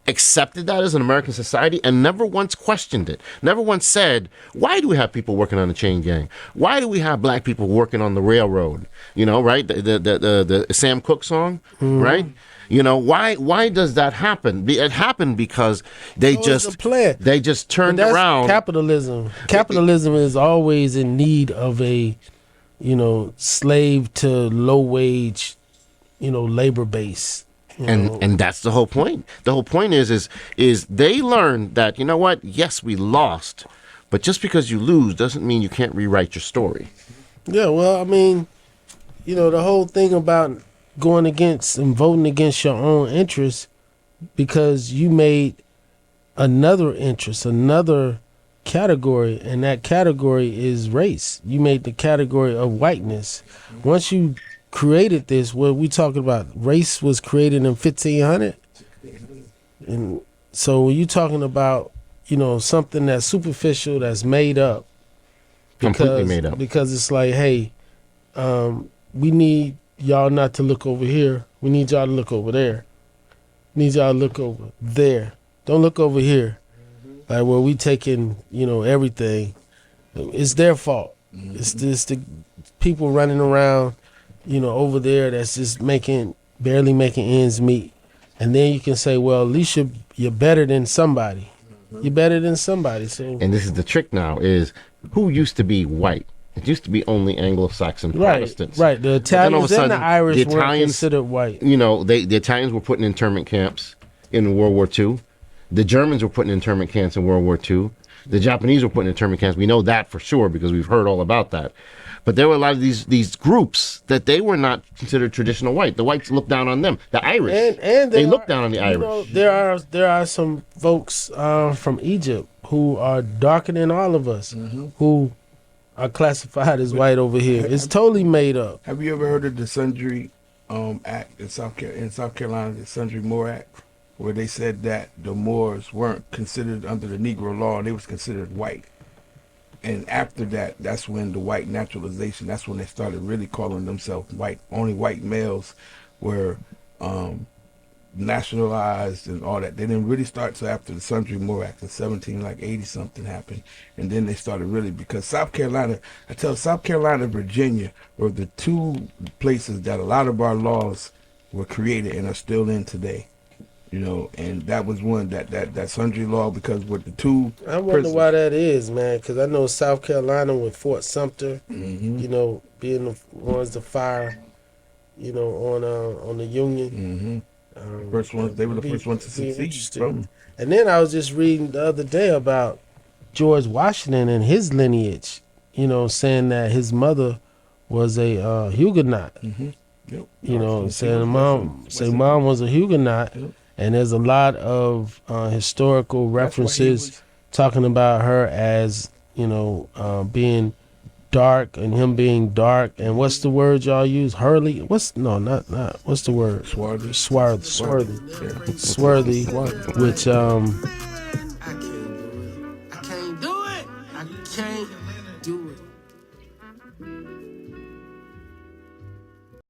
accepted that as an American society and never once questioned it. Never once said, why do we have people working on the chain gang? Why do we have black people working on the railroad? Right? The Sam Cooke song, right? Why does that happen? It happened because they just turned around. Capitalism. Capitalism is always in need of a slave to low wage, labor base. And that's the whole point. The whole point is they learned that, yes, we lost, but just because you lose doesn't mean you can't rewrite your story. Yeah, well, I mean, the whole thing about going against and voting against your own interests because you made another interest, another category, and that category is race. You made the category of whiteness. Once you created this, what we talking about, race was created in 1500, and so when you talking about something that's superficial, that's made up, completely made up, because it's like, hey, we need y'all not to look over here, we need y'all to look over there, we need y'all to look over there, don't look over here. Like, well, we taking everything, it's their fault. It's just the people running around over there that's just barely making ends meet. And then you can say, well, at least you're better than somebody. You're better than somebody. So. And this is the trick now, is who used to be white? It used to be only Anglo-Saxon Protestants. Right. The Italians and the Irish were considered white. The Italians were put in internment camps in World War II. The Germans were put in internment camps in World War II. The Japanese were put in internment camps. We know that for sure because we've heard all about that. But there were a lot of these groups that they were not considered traditional white. The whites looked down on them. The Irish, and they looked down on the Irish. There are some folks from Egypt who are darker than all of us, who are classified as white over here. It's totally made up. Have you ever heard of the Sundry Act in South Carolina, the Sundry Moore Act, where they said that the Moors weren't considered under the Negro law, they was considered white. And after that, that's when the white naturalization, that's when they started really calling themselves white. Only white males were nationalized and all that. They didn't really start till after the Sundry Moore Act in 1780 something happened. And then they started really, because South Carolina, South Carolina and Virginia were the two places that a lot of our laws were created and are still in today. And that was one that Sundry law, because with the two. I wonder why that is, man. Because I know South Carolina with Fort Sumter, being the ones to fire, on the Union. First ones, they were the first ones to succeed. And then I was just reading the other day about George Washington and his lineage. Saying that his mother was a Huguenot. Yep. Saying mom was a Huguenot. Yep. And there's a lot of historical references talking about her as, being dark and him being dark, and what's the word y'all use? Hurley? What's the word? Swarthy. Swarthy. Yeah. Swarthy. Which I can't do it. I can't do it. I can't do it.